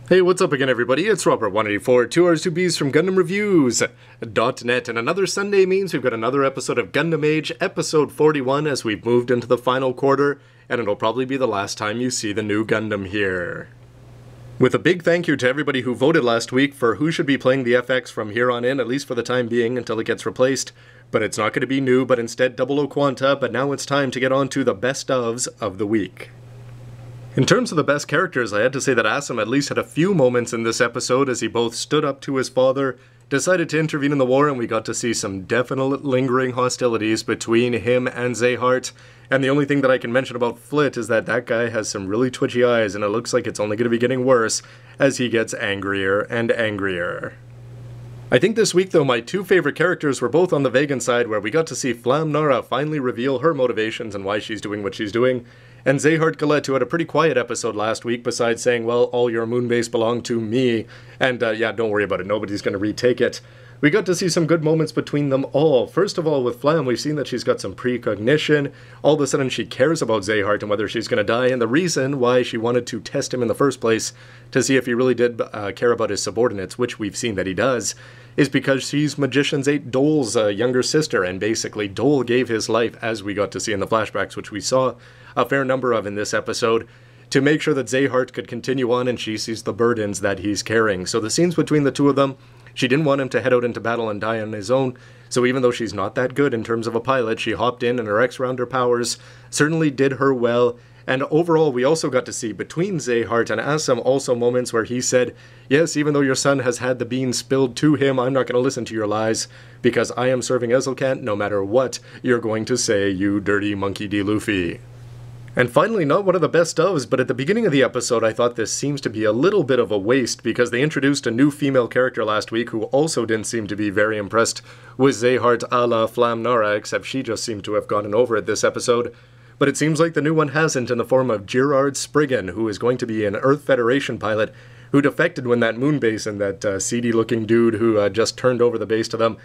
Hey, what's up again, everybody? It's Robert184, 2Rs2Bs from Gundam Reviews.net, and another Sunday means we've got another episode of Gundam Age, episode 41, as we've moved into the final quarter, and it'll probably be the last time you see the new Gundam here. With a big thank you to everybody who voted last week for who should be playing the FX from here on in, at least for the time being, until it gets replaced. But it's not going to be new, but instead 00 Quanta, but now it's time to get on to the best ofs of the week. In terms of the best characters, I had to say that Assam at least had a few moments in this episode as he both stood up to his father, decided to intervene in the war, and we got to see some definite lingering hostilities between him and Zeheart. And the only thing that I can mention about Flit is that that guy has some really twitchy eyes, and it looks like it's only going to be getting worse as he gets angrier and angrier. I think this week, though, my two favorite characters were both on the Vegan side, where we got to see Flam Nara finally reveal her motivations and why she's doing what she's doing, and Zeheart Galette, who had a pretty quiet episode last week, besides saying, well, all your moonbase belong to me, and yeah, don't worry about it, nobody's going to retake it. We got to see some good moments between them all. First of all, with Flam, we've seen that she's got some precognition. All of a sudden, she cares about Zeheart and whether she's going to die, and the reason why she wanted to test him in the first place, to see if he really did care about his subordinates, which we've seen that he does, is because she's Magician's 8 Dole's younger sister, and basically Dole gave his life, as we got to see in the flashbacks, which we saw a fair number of in this episode, to make sure that Zeheart could continue on and she sees the burdens that he's carrying. So the scenes between the two of them, she didn't want him to head out into battle and die on his own, so even though she's not that good in terms of a pilot, she hopped in and her X-Rounder powers certainly did her well. And overall, we also got to see between Zeheart and Assam also moments where he said, yes, even though your son has had the beans spilled to him, I'm not going to listen to your lies, because I am serving Ezelkant no matter what you're going to say, you dirty monkey D. Luffy. And finally, not one of the best ofs, but at the beginning of the episode I thought this seems to be a little bit of a waste, because they introduced a new female character last week who also didn't seem to be very impressed with Zeheart a la Flam Nara, except she just seemed to have gotten over it this episode. But it seems like the new one hasn't, in the form of Gerard Spriggan, who is going to be an Earth Federation pilot who defected when that moon base and that seedy-looking dude who just turned over the base to them.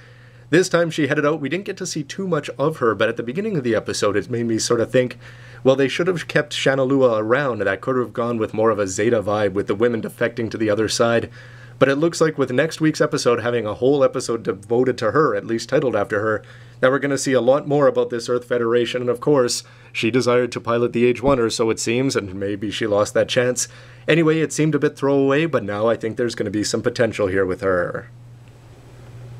This time she headed out. We didn't get to see too much of her, but at the beginning of the episode it made me sort of think, well, they should have kept Shanalua around, and that could have gone with more of a Zeta vibe with the women defecting to the other side. But it looks like with next week's episode having a whole episode devoted to her, at least titled after her, that we're going to see a lot more about this Earth Federation, and of course, she desired to pilot the H1er, so it seems, and maybe she lost that chance. Anyway, it seemed a bit throwaway, but now I think there's going to be some potential here with her.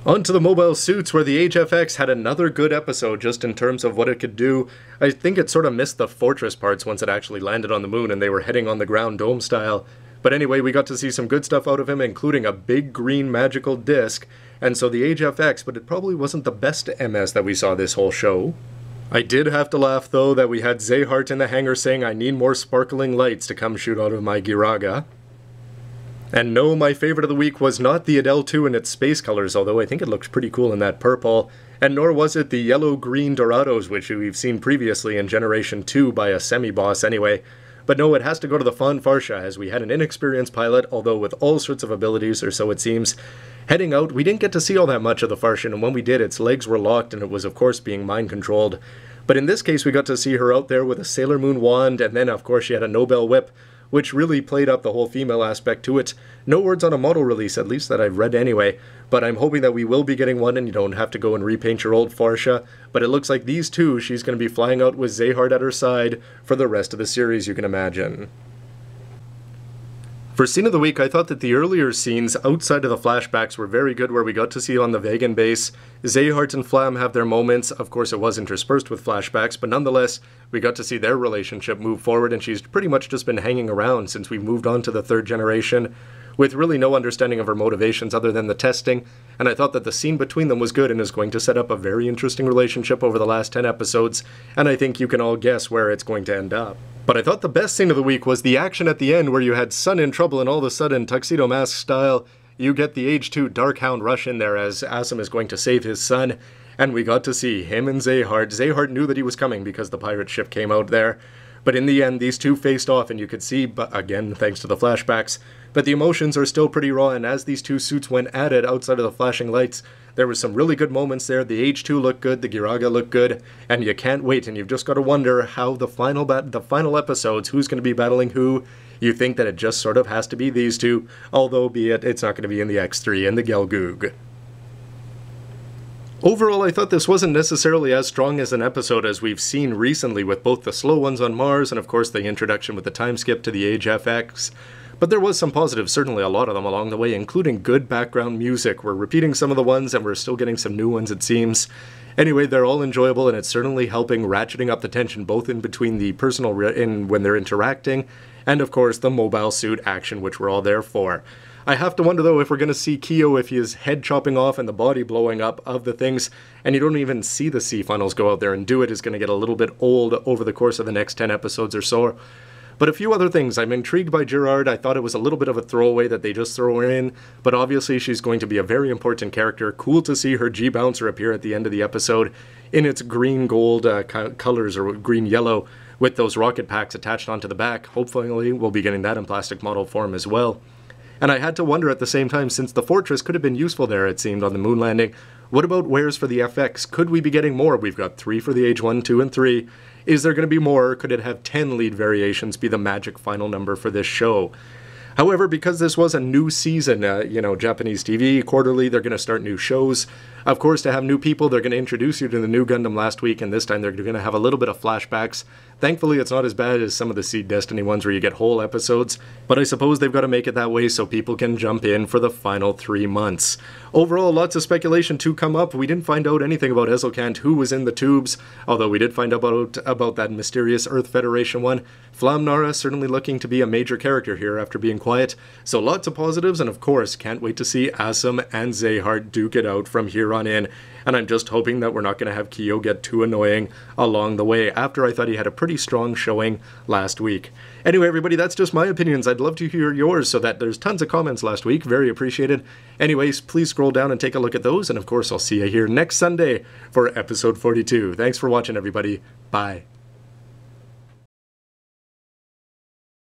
On to the mobile suits, where the Age FX had another good episode just in terms of what it could do. I think it sort of missed the fortress parts once it actually landed on the moon and they were heading on the ground dome style. But anyway, we got to see some good stuff out of him, including a big green magical disc, and so the Age FX, but it probably wasn't the best MS that we saw this whole show. I did have to laugh, though, that we had Zeheart in the hangar saying, I need more sparkling lights to come shoot out of my Giraga. And no, my favorite of the week was not the Adele 2 in its space colors, although I think it looked pretty cool in that purple, and nor was it the yellow-green Dorados, which we've seen previously in Generation 2 by a semi-boss anyway. But no, it has to go to the Fawn Farsia, as we had an inexperienced pilot, although with all sorts of abilities, or so it seems. Heading out, we didn't get to see all that much of the Farsian, and when we did, its legs were locked, and it was of course being mind-controlled. But in this case, we got to see her out there with a Sailor Moon wand, and then of course she had a Nobel whip, which really played up the whole female aspect to it. No words on a model release, at least that I've read anyway, but I'm hoping that we will be getting one and you don't have to go and repaint your old Farsia. But it looks like these two, she's going to be flying out with Zeheart at her side for the rest of the series, you can imagine. For Scene of the Week, I thought that the earlier scenes outside of the flashbacks were very good, where we got to see on the Vegan base. Zeheart and Flam have their moments. Of course, it was interspersed with flashbacks, but nonetheless, we got to see their relationship move forward, and she's pretty much just been hanging around since we moved on to the 3rd generation, with really no understanding of her motivations other than the testing, and I thought that the scene between them was good and is going to set up a very interesting relationship over the last 10 episodes, and I think you can all guess where it's going to end up. But I thought the best scene of the week was the action at the end, where you had Sun in trouble and all of a sudden, Tuxedo Mask style, you get the Age 2 Darkhound rush in there as Assam is going to save his son, and we got to see him and Zeheart. Zeheart knew that he was coming because the pirate ship came out there. But in the end, these two faced off, and you could see, but again, thanks to the flashbacks, but the emotions are still pretty raw, and as these two suits went at it outside of the flashing lights, there was some really good moments there. The Age 2 looked good, the Giraga looked good, and you can't wait, and you've just got to wonder how the final episodes, who's going to be battling who. You think that it just sort of has to be these two, although be it's not going to be in the X3 and the Gelgoog. Overall, I thought this wasn't necessarily as strong as an episode as we've seen recently with both the slow ones on Mars and of course the introduction with the time skip to the Age FX. But there was some positives, certainly a lot of them along the way, including good background music. We're repeating some of the ones and we're still getting some new ones, it seems. Anyway, they're all enjoyable and it's certainly helping ratcheting up the tension both in between the personal when they're interacting and of course the mobile suit action, which we're all there for. I have to wonder, though, if we're going to see Kyo if his head chopping off and the body blowing up of the things, and you don't even see the C-finals go out there and do it, is going to get a little bit old over the course of the next 10 episodes or so. But a few other things. I'm intrigued by Gerard. I thought it was a little bit of a throwaway that they just throw her in, but obviously she's going to be a very important character. Cool to see her G-Bouncer appear at the end of the episode in its green-gold colors, or green-yellow, with those rocket packs attached onto the back. Hopefully we'll be getting that in plastic model form as well. And I had to wonder at the same time, since the Fortress could have been useful there, it seemed, on the moon landing, what about wares for the FX? Could we be getting more? We've got 3 for the Age 1, 2, and 3. Is there going to be more, or could it have 10 lead variations be the magic final number for this show? However, because this was a new season, Japanese TV, quarterly, they're going to start new shows. Of course, to have new people, they're going to introduce you to the new Gundam last week, and this time they're going to have a little bit of flashbacks. Thankfully, it's not as bad as some of the Seed Destiny ones where you get whole episodes, but I suppose they've got to make it that way so people can jump in for the final 3 months. Overall, lots of speculation to come up. We didn't find out anything about Ezelkant, who was in the tubes, although we did find out about that mysterious Earth Federation one. Flamnara certainly looking to be a major character here after being quiet, so lots of positives, and of course, can't wait to see Asum and Zehart duke it out from here on in. And I'm just hoping that we're not going to have Kyo get too annoying along the way, after I thought he had a pretty strong showing last week. Anyway, everybody, that's just my opinions. I'd love to hear yours, so that there's tons of comments last week. Very appreciated. Anyways, please scroll down and take a look at those, and of course, I'll see you here next Sunday for episode 42. Thanks for watching, everybody. Bye.